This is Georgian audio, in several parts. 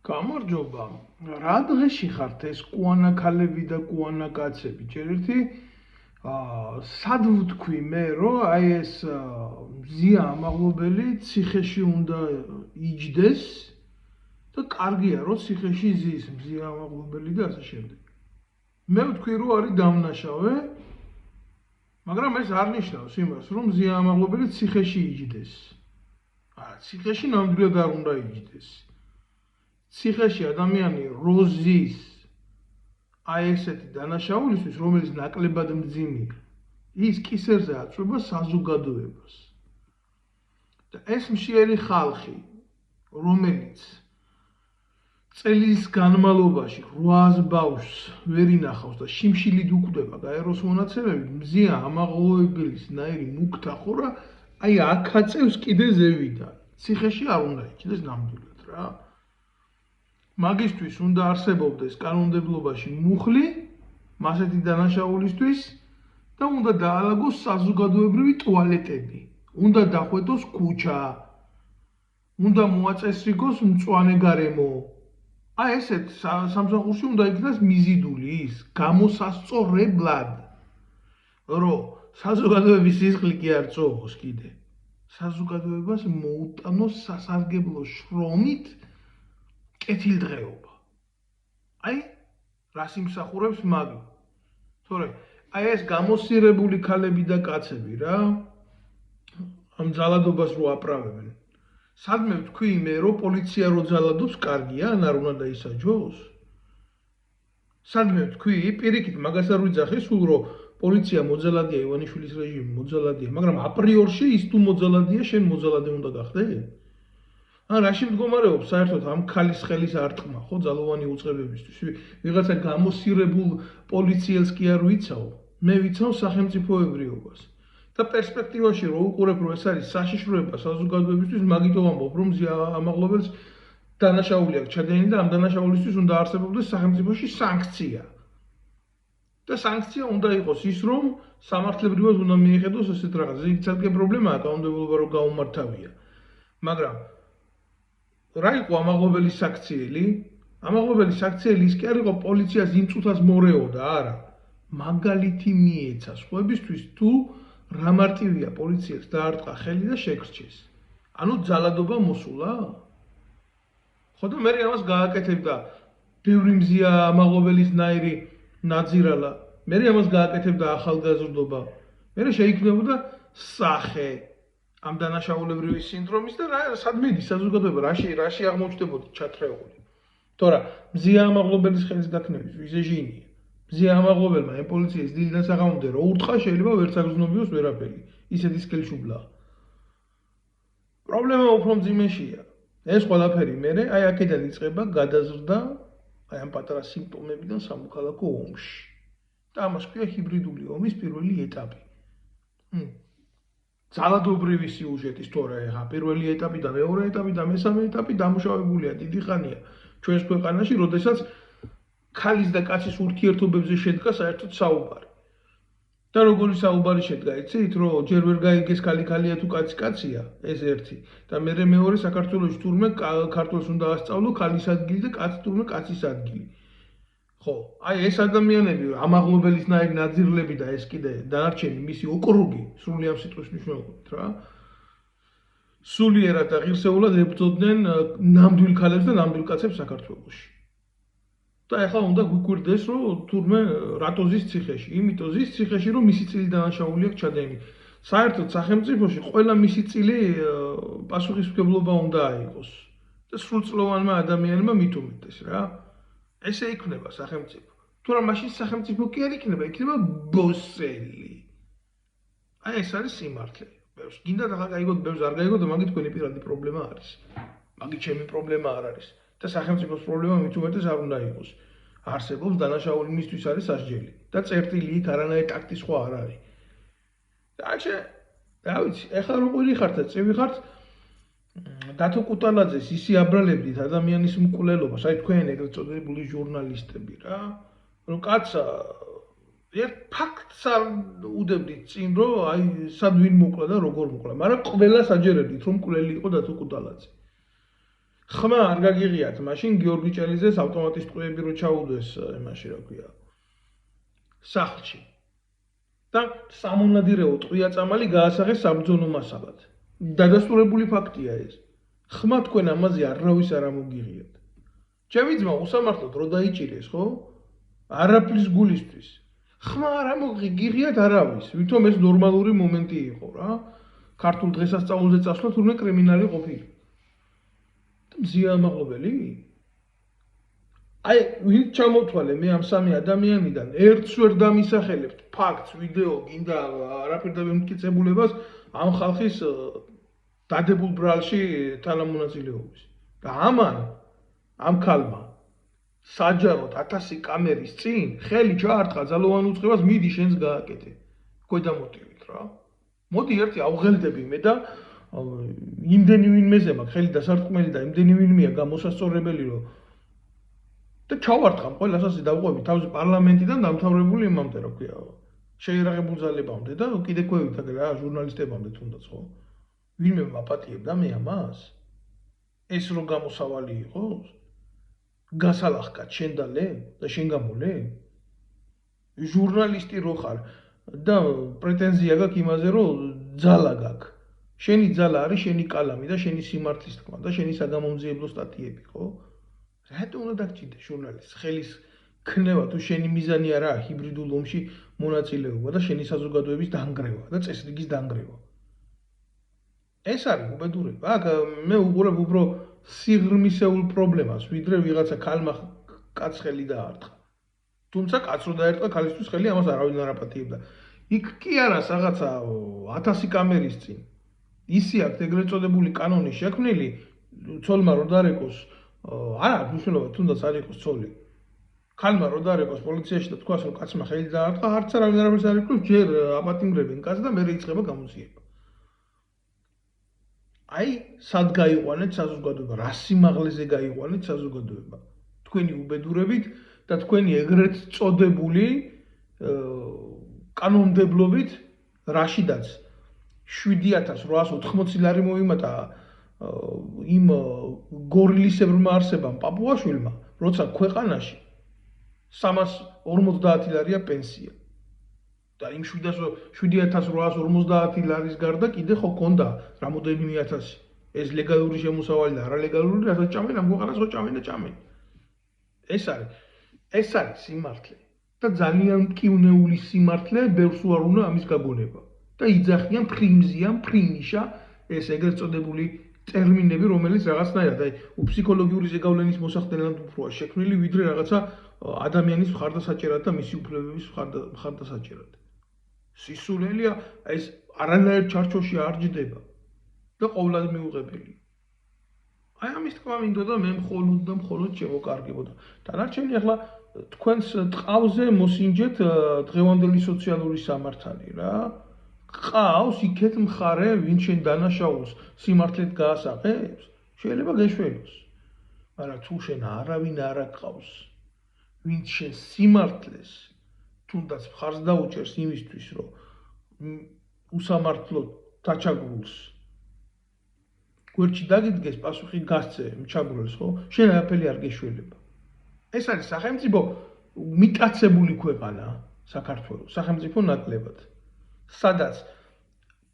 გამარჯობა. რა დღეში ხართ ეს კუანა ქალები და კუანა კაცები? ჯერ ერთი სად ვთქვი მე, რომ აი ეს მზია ამაღლობელი ციხეში უნდა იჯდეს და კარგია, რომ ციხეში ზის მზია ამაღლობელი და ასე შემდეგ. მე ვთქვი, რომ არის დამნაშავე, მაგრამ ეს არ ნიშნავს იმას, რომ მზია ამაღლობელი ციხეში იჯდეს. ციხეში ნამდვილად არ უნდა იჯდეს. ციხეში ადამიანი როზის აი ესეთი დანაშაულისთვის, რომელიც ნაკლებად მძიმეა, ის კისერზე აწვება საზოგადოებას. და ეს მშიერი ხალხი, რომელიც წელის განმავლობაში 800 ბავშვს ვერ ინახავს და შიმშილით უკვდება გაეროს მონაცემებით, მზია ამაღლობელის ნაირი მუქთახურა, აი აქ აწევს კიდე ზევიდან. ციხეში არ უნდა იჯდეს ნამდვილად რა. მაგისთვის უნდა არსებობდეს კანონმდებლობაში მუხლი, მასეთი დანაშაულისთვის და უნდა დაალაგოს საზოგადოებრივი ტუალეტები. უნდა დახვედროს ქუჩა. უნდა მოაწესრიგოს მწვანე გარემო. აი ესეთ სამსახურში უნდა იქნას მიზიდული ის გამოსასწორებლად. რომ საზოგადოების სისხლი კი არ წოვოს კიდე. საზოგადოებას მოუტანოს სასარგებლო შრომით კეთილდღეობა. აი, რას იმსახურებს მაგი. თორე, აი ეს გამოსირებული ქალები და კაცები რა, ამ ძალადობას რო აპრავებენ. სადმე ვთქვი მე, რომ პოლიცია რო ძალადობს, კარგია, ან არ უნდა დაისაჯოს? სადმე ვთქვი, პირიქით მაგას არ ვიძახი, სულ რომ პოლიცია მოძალადია, ივანიშვილის რეჟიმი მოძალადია, მაგრამ აპრიორში ის თუ მოძალადია, შენ მოძალადე უნდა გახდე? რაში მდგომარეობს საერთოდ ამ ქალის ხელის არტყმა, ხო, ძალოვანი უწყებებისთვის? ვიღაცა გამოსირებულ პოლიციელს კი არ ვიცავ, მე ვიცავ სახელმწიფოებრიობას. და პერსპექტივაში რო უყურებ, რომ ეს არის საშიშროება საზოგადოებისთვის, მაგით ვამბობ, რომ მზია ამაღლობელს დანაშაული აქვს ჩადენილი და ამ დანაშაულისთვის უნდა არსებობდეს სახელმწიფოში სანქცია. და სანქცია უნდა იყოს ის, რომ სამართლებრივად უნდა მიეხედოს ესეთ რაღაც. იქ ძალიან პრობლემაა კანონმდებლობა რო გაუმართავია. მაგრამ რა იყო ამაღლობელის საქციელი? ამაღლობელის საქციელი ის კი არ იყო პოლიციას იმ წუთას მორეოდა, არა. მაგალითი მიეცა სხვებისთვის თუ რა მარტივია პოლიციას დაარტყა ხელი და შეგრჩეს. ანუ ძალადობა მოსულა? ხო და მე ამას გააკეთებდა ბევრი მზია ამაღლობელის ნაირი ნაძირალა. მე ამას გააკეთებდა ახალგაზრდობა. მე შეიქმნებოდა სახე ამ დანაშაულებრივი სინდრომის და სად მიდის საზოგადოება, რაში აღმოჩნდებოდა ჩათრეული. თორე მზია ამაღლობელის ხელის გაქნების ვიზეჟინია. მზია ამაღლობელმა ამ პოლიციის დიდი დასაღამომდე რო ურთხა, შეიძლება ვერც აგრძნობიოს ვერაფერი. ისეთი სკელშუბლაა. პრობლემა უფრო მძიმეშია. ეს ყველაფერი მე აი აქედან იწყება გადაზრდა აი ამ პატარა სიმპტომებიდან სამოქალაქო ომში. და ამას ქვია ჰიბრიდული ომის პირველი ეტაპი. ძალადობრივი სიუჟეტის თორე ახლა პირველი ეტაპი და მეორე ეტაპი და მესამე ეტაპი დამუშავებულია დიდი ხანია ჩვენს ქვეყანაში, როდესაც ქალის და კაცის ურთიერთობებზე შედგა საერთოდ საუბარი. და როგორი საუბარი შედგა, იცით, რომ ჯერ ვერ გაიგეს ქალი ქალია თუ კაცი კაცია, ეს ერთი. და მეორე საქართველოში თურმე ქართველს უნდა ასწავლო ქალის ადგილი და კაცს თურმე კაცის ადგილი. ხო, აი ეს ადამიანები ამაღლობელის ნაირი ნაძირლები და ეს კიდე დანარჩენი მისი ოკრუგი, სრული ამ სიტყვის მნიშვნელობით რა. სულიერად და ღირსეულად ებრძოდნენ ნამდვილ ქალებს და ნამდვილ კაცებს საქართველოში. და ახლა უნდა გვიკვირდეს, რომ თურმე რატო ზის ციხეში? იმიტომ ზის ციხეში, რომ მისი წილი დანაშაული აქვს ჩადენილი. საერთოდ სახელმწიფოში ყველა მისი წილი პასუხისმგებლობა უნდა აიღოს. და სრულწლოვანმა ადამიანმა მით უმეტეს რა. ესე იქნება სახელმწიფო. თუმცა მაშინ სახელმწიფო კი არ იქნება, იქნება ბოსელი. აი ეს არის სიმართლე. ბევრს გინდა ახლა გაიგოთ, ბევრს არ გაიგოთ, მაგით თქვენი პირადი პრობლემა არის. მაგით ჩემი პრობლემა არ არის. და სახელმწიფოს პრობლემა მით უმეტეს არ უნდა იყოს. არსებობს დანაშაული მისთვის არის სასჯელი და წერტილი იქ არანაირი ტაქტი სხვა არ არის. და რა ვიცი, ეხლა როგორი ხართ და წევი ხართ დათო კუტალაძეს ისი აბრალებდით ადამიანის მკვლელობას, აი თქვენ ეგრეთ წოდებული ჟურნალისტები რა, რომ კაცსა ერთ ფაქტს არ უდებდით წინ, რომ აი სად ვინ მოკლა და როგორ მოკლა, მაგრამ ყველა საჯერებდით, რომ მკვლელი იყო დათო კუტალაძე. ხმა არ გაგიღიათ, მაშინ გიორგი ჭელიძეს ავტომატის ტყვიები რო ჩაუდეს იმაში, რა ქვია, სახლში. და სამონადირეო ტყვია-წამალი გაასაღეს საბრძოლო მასალად. დადასტურებული ფაქტია ეს. ხმა თქვენ ამაზე არავის არ ამოგიღიათ. ჩემი ძმა უსამართლოდ რო დაიჭირეს, ხო? არაფრის გულისთვის. ხმა არ ამოგიღიათ არავის, ვითომ ეს ნორმალური მომენტი იყო რა. ქართულ დღესასწაულზე წასვლა თურმე კრიმინალი ყოფილი. მზიამაღლობელი? აი, ვინ ჩამოთვალე მე ამ სამი ადამიანიდან ერთს ვერ დამისახელებთ ფაქტს, ვიდეო, გინდა არაფერ დამემტკიცებულებას ამ ხალხის დადებულ ბრალში თანამონაწილეობის. და ამან ამ ქალმა საჯაროდ 1000 კამერის წინ ხელი ჩაარტყა ძალოვან უწყებას, მიდი შენს გააკეთე. ქვედა მოტივით რა. მოდი ერთი ავღელდები მე და იმდენი ვინმეზე მაქვს ხელი დასარტყმელი და იმდენი ვინმეა გამოსასწორებელი რომ და ჩავარტყამ ყველას ასე დავყვები თავის პარლამენტიდან დამთავრებული იმამდე რა ქვია შეერაღებულ ძალებამდე და კიდე ქვევით აგრე რა ჟურნალისტებამდე თუნდაც ხო ვინმე მაპატიებდა მე ამას ეს რო გამოსავალი იყოს გასალახკა შენ და ლე და შენ გამოლე ჟურნალისტი რო ხარ და პრეტენზია გაქვს იმაზე რომ ძალა გაქვს შენი ძალა არის შენი კალამი და შენი სიმართლის თქმა და შენი საგამომძიებლო სტატიები ხო რატო უნდა დაგჭირდეს ჟურნალისტს ხელის ქნება თუ შენი მიზანი არაა ჰიბრიდულ ომში მონაწილეობა და შენი საზოგადოების დანგრევა და წესრიგის დანგრევა ეს არის უბედურება აქ მე უყურებ უფრო სიღრმისეულ პრობლემას ვიდრე ვიღაცა ქალმა კაც ხელი დაარტყა თუმცა კაც რო დაარტყა ქალისთვის ხელი ამას არავინ არ აპატიებდა იქ კი არა რაღაცა 1000 კამერის წინ ისი აქვს ეგრეთ წოდებული კანონი შექმნილი ცოლმა რო დარეკოს არა მნიშვნელობა თუნდაც არ იყოს ცოლი ქალმა რო დარეკოს პოლიციაში და თქვას რომ კაცმა ხელი დაარტყა არც არავინ არაფერს არ იკვლევს ჯერ აპატიმრებენ კაცს და მერე იწყება გამოძიება აი სად გაიყვანეთ საზოგადოება რა სიმაღლეზე გაიყვანეთ საზოგადოება თქვენი უბედურებით და თქვენი ეგრეთ წოდებული კანონმდებლობით რაშიდაც 7880 ლარი მოიმატა იმ გორილისებრმა არსებამ პაპუაშვილმა, როცა ქვეყანაში 350 ლარია პენსია. და იმ 7850 ლარის გარდა კიდე ხო ქონდა რამოდენიმე ათასი. ეს ლეგალური შემოსავალი და არალეგალური, რასაც ჭამენ, ამ ქვეყანას ხო ჭამენ და ჭამენ. ეს არის სიმართლე. და ძალიან მტკივნეული სიმართლე, ბევრს უარ უნდა ამის გაგონება. და იძახიან ფრიმიშა ეს ეგრეთ წოდებული ტერმინები, რომელიც რაღაცნაირად აი ფსიქოლოგიური ზეგავლენის მოსახდენად უფროა შექმნილი, ვიდრე რაღაცა ადამიანის მხარდასაჭერად და მისი უფლებების მხარდასაჭერად. სისულელია ეს არანაირ ჩარჩოში არ ჯდება და ყოვლად მიუღებელია. აი ამის თქმა მინდოდა მე მხოლოდ შემოკარგებოდა. დანარჩენი ახლა თქვენს ტყავზე მოსინჯეთ დღევანდელი სოციალური სამართალი რა. ყავს იქეთ მხარე, ვინ შენ დანაშაულს სიმართლედ გაასაღებს? შეიძლება გეშველოს. მაგრამ თუ შენ არავინ არ აკყავს, ვინ შენ სიმართლეს თუნდაც მხარს დაუჭერს იმისთვის, რომ უსამართლო დაჩაგრულს გვერდში დაგიდგეს პასუხი გასცე მჩაგვრელს, ხო? შენ არაფერი არ გეშველება. ეს არის სახელმწიფო მიტაცებული ქვეყანა საქართველოს, სახელმწიფო ნაკლებად. სადაც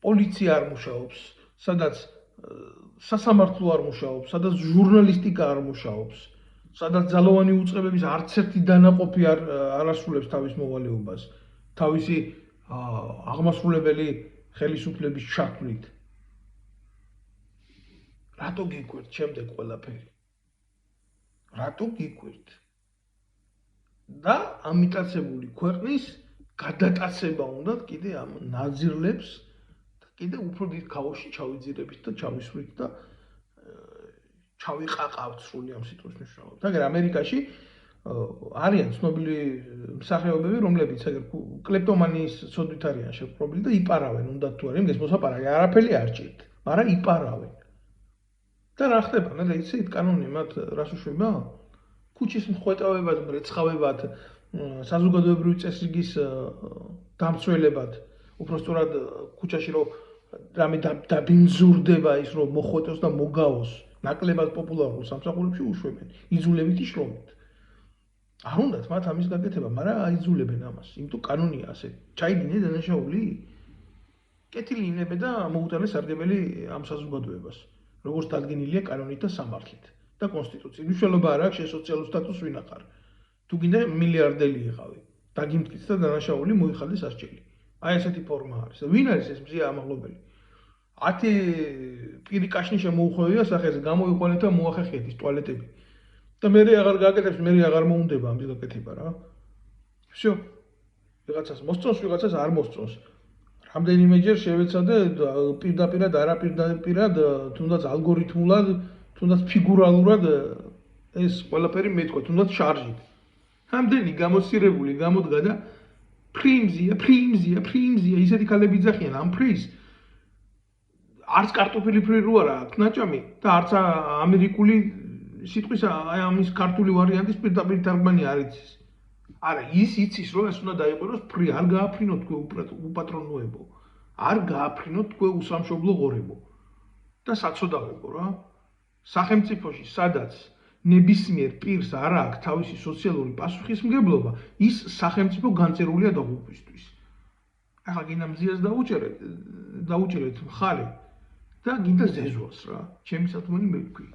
პოლიცია არ მუშაობს, სადაც სასამართლო არ მუშაობს, სადაც ჟურნალისტიკა არ მუშაობს, სადაც ძალოვანი უწყებების არც ერთი დანაყოფი არ ასრულებს თავის მოვალეობას, თავისი აღმასრულებელი ხელისუფლების ჩათვლით. რატო გიკვირთ შემდეგ ყველაფერი? რატო გიკვირთ? და ამიტაცებული ქვეყნის გადატაცება უნდა კიდე ამ ნაძირლებს და კიდე უფრო დიდ ქაოსში ჩავიძირებით და ჩავისვრით და ჩავიყაყავთ სრული ამ სიტყვის მნიშვნელობით. მაგრამ ამერიკაში არიან ცნობილი მსახიობები, რომლებიც კლეპტომანიის ცოდვით არიან შეპყრობილი და იპარავენ უნდა თუ არა იმის მოსაპარაკე არაფერი არ ჭირთ, მაგრამ იპარავენ. და რა ხდება? ნადა იცით კანონი მათ რას უშვება? ქუჩის მხვეტავებად, მრეცხავებად, საზოგადოებრივი წესრიგის დამცველებად, უпростоრად ქუჩაში რომ რამე დაბინძურდება ის რომ მოხვეტოს და მოგაოს ნაკლებად პოპულარულ სამსახურებში უშვებენ, იძულებითი შრომით. არ უნდათ მათ ამის გაკეთება, მაგრამ აიძულებენ ამას, იმიტომ კანონია ასე. ჩაიდინე დანაშაული? კეთილი ინებე და მოუტანე სარგებელი ამ საზოგადოებას, როგორც დადგენილია კანონით და სამართლით და კონსტიტუციით. მნიშვნელობა არ აქვს შენ სოციალურ სტატუსს ვინ ახარ. თუ გინდა მილიარდელი იყავი, დაგიმტკიც და დანაშაული მოიხადე სასჯელი. აი ესეთი ფორმა არის. ვინ არის ეს მზია ამაღლობელი? 10 პირი კაშნიშა მოუხვევია სახეზე, გამოიყვანეთ და მოახერხეთ ის ტუალეტები. და მე აღარ გააკეთებს, მე აღარ მოუნდება ამის გაკეთება რა. всё. ვიღაცას მოსწონს, ვიღაცას არ მოსწონს. რამდენიმეჯერ შევეცადე პირდაპირად, არაპირდაპირად, თუნდაც ალგორითმულად, თუნდაც ფიგურალურად ეს ყველაფერი მეტყვა, თუნდაც შარჟით. რამდენი გამოცირებული გამოდგა და ფრიმზია, ისეთი ქალები ძახიან ამ ფრიზ. არც კარტოფილი ფრი რო არა აქვს ნაჭამი და არც ამერიკული სიტყვის აი ამის ქართული ვარიანტის პირდაპირ თარგმანი არ იცის. არა, ის იცის რომ ეს უნდა დაიყვანოს ფრი, არ გააფრინოთ თქვენ უპატრონოებო. არ გააფრინოთ თქვენ უსამშობლო ღორებო. და საწოდავებო რა. სახელმწიფოში სადაც ნებისმიერ პირს არ აქვს თავისი სოციალური პასუხისმგებლობა, ის სახელმწიფო განწერულია დაღუპვისთვის. ახლა გინდა მზიას დაუჭერეთ მხარი და გინდა ზეზვას რა. ჩემი სათქმელი მე ვქვი.